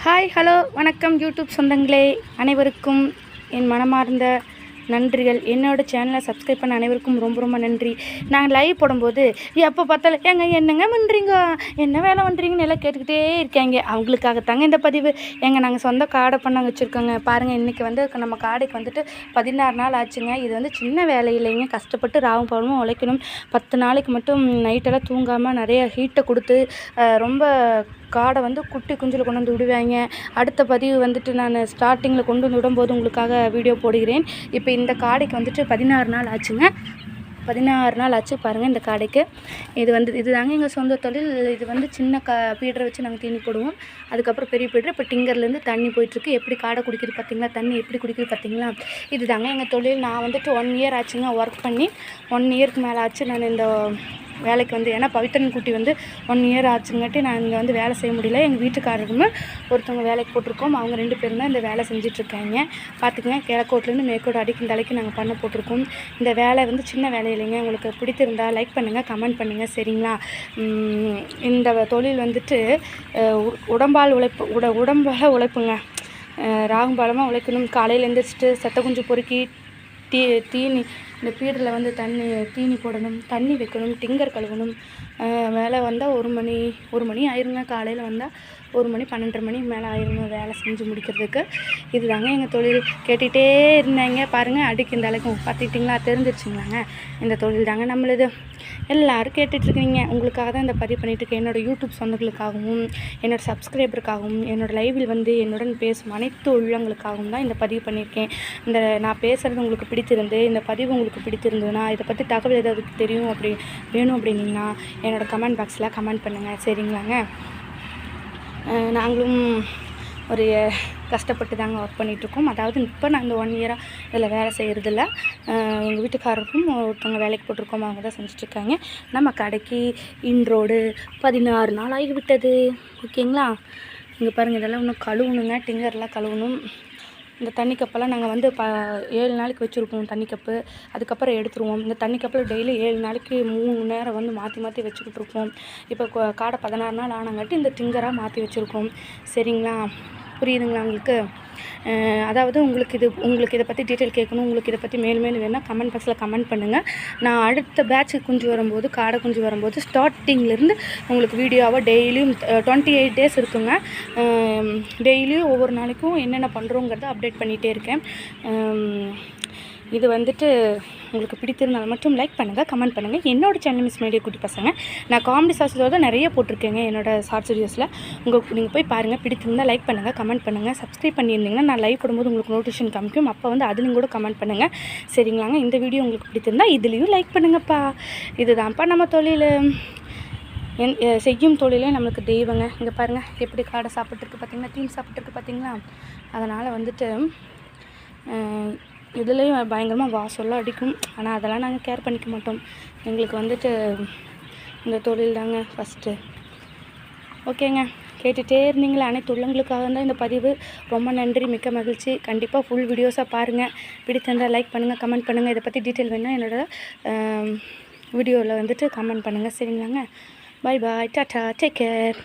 Hi hello வணக்கம் YouTube சொந்தங்களே, அனைவருக்கும் என் மனமார்ந்த நன்றிகள். என்னோடய சேனலை சப்ஸ்கிரைப் பண்ண அனைவருக்கும் ரொம்ப ரொம்ப நன்றி. நாங்கள் லைவ் போடும்போது எப்போ பார்த்தாலும் என்னங்க பண்ணுறீங்க, என்ன வேலை பண்ணுறீங்கன்னு எல்லாம் கேட்டுக்கிட்டே இருக்காங்க. அவங்களுக்காகத்தாங்க இந்த பதிவு. நாங்கள் சொந்த காடை பண்ண வச்சுருக்கோங்க. பாருங்கள், இன்றைக்கி வந்து நம்ம காடைக்கு வந்துட்டு 16 நாள் ஆச்சுங்க. இது வந்து சின்ன வேலை இல்லைங்க. கஷ்டப்பட்டு ராவும் பகலும் உழைக்கணும். 10 நாளைக்கு மட்டும் நைட்டெல்லாம் தூங்காமல் நிறைய ஹீட்டை கொடுத்து ரொம்ப காடை வந்து குட்டி குஞ்சில் கொண்டு வந்து விடுவாங்க. அடுத்த பதிவு வந்துட்டு நான் ஸ்டார்டிங்கில் கொண்டு வந்து விடும்போது உங்களுக்காக வீடியோ போடுகிறேன். இப்போ இந்த காடைக்கு வந்துட்டு 16 நாள் ஆச்சுங்க. 16 நாள் ஆச்சு பாருங்கள் இந்த காடைக்கு. இது தாங்க எங்கள் சொந்த தொழில். இது வந்து சின்ன பீடரை வச்சு நாங்கள் தீனி போடுவோம். அதுக்கப்புறம் பெரிய பீடர் இப்போ டிங்கர்லேருந்து தண்ணி போயிட்டுருக்கு. எப்படி காடை குடிக்குது பார்த்தீங்களா, தண்ணி எப்படி குடிக்குது பார்த்தீங்களா. இது தாங்க எங்கள் தொழில். நான் வந்துட்டு 1 இயர் ஆச்சுங்க ஒர்க் பண்ணி. 1 இயருக்கு மேலே ஆச்சு நான் இந்த வேலைக்கு வந்து. ஏன்னா பவித்திரன் குட்டி வந்து 1 இயர் ஆச்சுங்காட்டி நான் இங்கே வந்து வேலை செய்ய முடியல. எங்கள் வீட்டுக்காரருக்குமே ஒருத்தவங்க வேலைக்கு போட்டிருக்கோம். அவங்க 2 பேரும் தான் இந்த வேலை செஞ்சிட்ருக்காங்க. பார்த்துக்கங்க, கிழக்கோட்லேருந்து மேற்கோடு அடிக்கும் தலைக்கு நாங்கள் பண்ண போட்டிருக்கோம். இந்த வேலை வந்து சின்ன வேலை இல்லைங்க. உங்களுக்கு பிடித்திருந்தால் லைக் பண்ணுங்கள், கமெண்ட் பண்ணுங்கள், சரிங்களா. இந்த தொழில் வந்துட்டு உடம்பால் உழைப்புங்க. ராகும்பாலமாக உழைக்கணும். காலையில் எழுந்திரிச்சிட்டு செத்த குஞ்சு பொறுக்கி தீனி இந்த பீடரில் வந்து தீனி போடணும், தண்ணி வைக்கணும், டிங்கர் கழுவணும். வேலை வந்தால் 1 மணி ஆயிருங்க. காலையில் வந்தால் 1 மணி 12:30 மணி மேலே ஆயிருங்க வேலை செஞ்சு முடிக்கிறதுக்கு. இது தாங்க எங்கள் தொழில். கேட்டுகிட்டே இருந்தாங்க பாருங்கள், அடிக்கு இந்த அளவுக்கு பார்த்துக்கிட்டிங்களா, தெரிஞ்சிருச்சுங்களாங்க. இந்த தொழில் தாங்க நம்மளுது. எல்லோரும் கேட்டுட்ருக்கீங்க. உங்களுக்காக தான் இந்த பதிவு பண்ணிகிட்ருக்கேன். என்னோடய யூடியூப் சொந்தங்களுக்காகவும், என்னோடய சப்ஸ்கிரைபருக்காகவும், என்னோடய லைவில் வந்து என்னுடன் பேசும் அனைத்து உள்ளங்களுக்காகவும் தான் இந்த பதிவு பண்ணியிருக்கேன். நான் பேசுகிறது உங்களுக்கு பிடித்திருந்து, இந்த பதிவு உங்களுக்கு பிடித்திருந்ததுன்னா, இதை பற்றி தகவல் ஏதாவது தெரியும் வேணும் அப்படின்னீங்கன்னா என்னோடய கமெண்ட் பாக்ஸில் கமெண்ட் பண்ணுங்கள், சரிங்களாங்க. நாங்களும் ஒரு கஷ்டப்பட்டு தாங்க ஒர்க் பண்ணிகிட்ருக்கோம். அதாவது இப்போ நான் இந்த 1 இயராக இதில் வேலை செய்கிறதில்ல. எங்கள் வீட்டுக்காரருக்கும் ஒருத்தவங்க வேலைக்கு போட்டிருக்கோம், அவங்க தான் செஞ்சுட்ருக்காங்க. நம்ம கடைக்கு இன்றோடு 16 நாள் ஆகிவிட்டது. ஓகேங்களா. இங்கே பாருங்கள், இதெல்லாம் இன்னும் கழுவணுங்க. டிங்கர்லாம் கழுவணும். இந்த தண்ணி கப்பெல்லாம் நாங்கள் வந்து 7 நாளைக்கு வச்சுருப்போம் தண்ணி கப்பு. அதுக்கப்புறம் எடுத்துருவோம். இந்த தண்ணி கப்பில் டெய்லி 7 நாளைக்கு 3 நேரம் வந்து மாற்றி வச்சுக்கிட்டு இருப்போம். இப்போ காடை 16 நாள் ஆனங்காட்டி இந்த டிங்கராக மாற்றி வச்சுருக்கோம், சரிங்களா. புரியுதுங்களா உங்களுக்கு. அதாவது உங்களுக்கு இதை பற்றி டீட்டெயில் கேட்கணும், உங்களுக்கு இதை பற்றி மேலும் வேணால் கமெண்ட் பாக்ஸில் கமெண்ட் பண்ணுங்கள். நான் அடுத்த பேட்ச் குஞ்சு வரும்போது, காடை குஞ்சு வரும்போது ஸ்டார்டிங்லேருந்து உங்களுக்கு வீடியோவாக டெய்லியும் 28 டேஸ் இருக்குங்க. டெய்லியும் ஒவ்வொரு நாளைக்கும் என்னென்ன பண்ணுறோங்கிறத அப்டேட் பண்ணிகிட்டே இருக்கேன். இது வந்துட்டு உங்களுக்கு பிடித்திருந்தால் மட்டும் லைக் பண்ணுங்கள், கமெண்ட் பண்ணுங்கள். என்னோடய சேனல் மிஸ் மீடியா குட்டி பசங்க. நான் காமெடி ஷார்ட்ஸோட நிறைய போட்டிருக்கேங்க என்னோடய ஷார்ட்ஸ் வீடியோஸில். நீங்கள் போய் பாருங்கள். பிடித்திருந்தால் லைக் பண்ணுங்கள், கமெண்ட் பண்ணுங்கள். சப்ஸ்கிரைப் பண்ணியிருந்தீங்கன்னா நான் லைவ் போடும்போது உங்களுக்கு நோட்டிஃபிகேஷன் காமிக்கும். அப்போ வந்து அதுலேயும் கூட கமெண்ட் பண்ணுங்கள், சரிங்களாங்க. இந்த வீடியோ உங்களுக்கு பிடித்திருந்தால் இதுலேயும் லைக் பண்ணுங்கப்பா. இதுதான்ப்பா நம்ம தொழில். செய்யும் தொழிலே நம்மளுக்கு தெய்வங்க. இங்கே பாருங்கள் எப்படி காடை சாப்பிட்ருக்கு பார்த்தீங்களா, தீனி சாப்பிட்ருக்கு பார்த்தீங்களா. அதனால் வந்துட்டு இதுலேயும் பயங்கரமாக வாசல்லாம் அடிக்கும். ஆனால் அதெல்லாம் நாங்கள் கேர் பண்ணிக்க மாட்டோம். எங்களுக்கு வந்துட்டு இந்த தொழில் தாங்க ஃபஸ்ட்டு. ஓகேங்க, கேட்டுகிட்டே இருந்தீங்களே அனைத்து உள்ளங்களுக்காக தான் இந்த பதிவு. ரொம்ப நன்றி, மிக்க மகிழ்ச்சி. கண்டிப்பாக ஃபுல் வீடியோஸாக பாருங்கள். பிடித்திருந்தால் லைக் பண்ணுங்கள், கமெண்ட் பண்ணுங்கள். இதை பற்றி டீட்டெயில் வேணுன்னா என்னோடய வீடியோவில் வந்துட்டு கமெண்ட் பண்ணுங்கள், சரிங்களாங்க. பாய் பாய், டாட்டா, டேக் கேர்.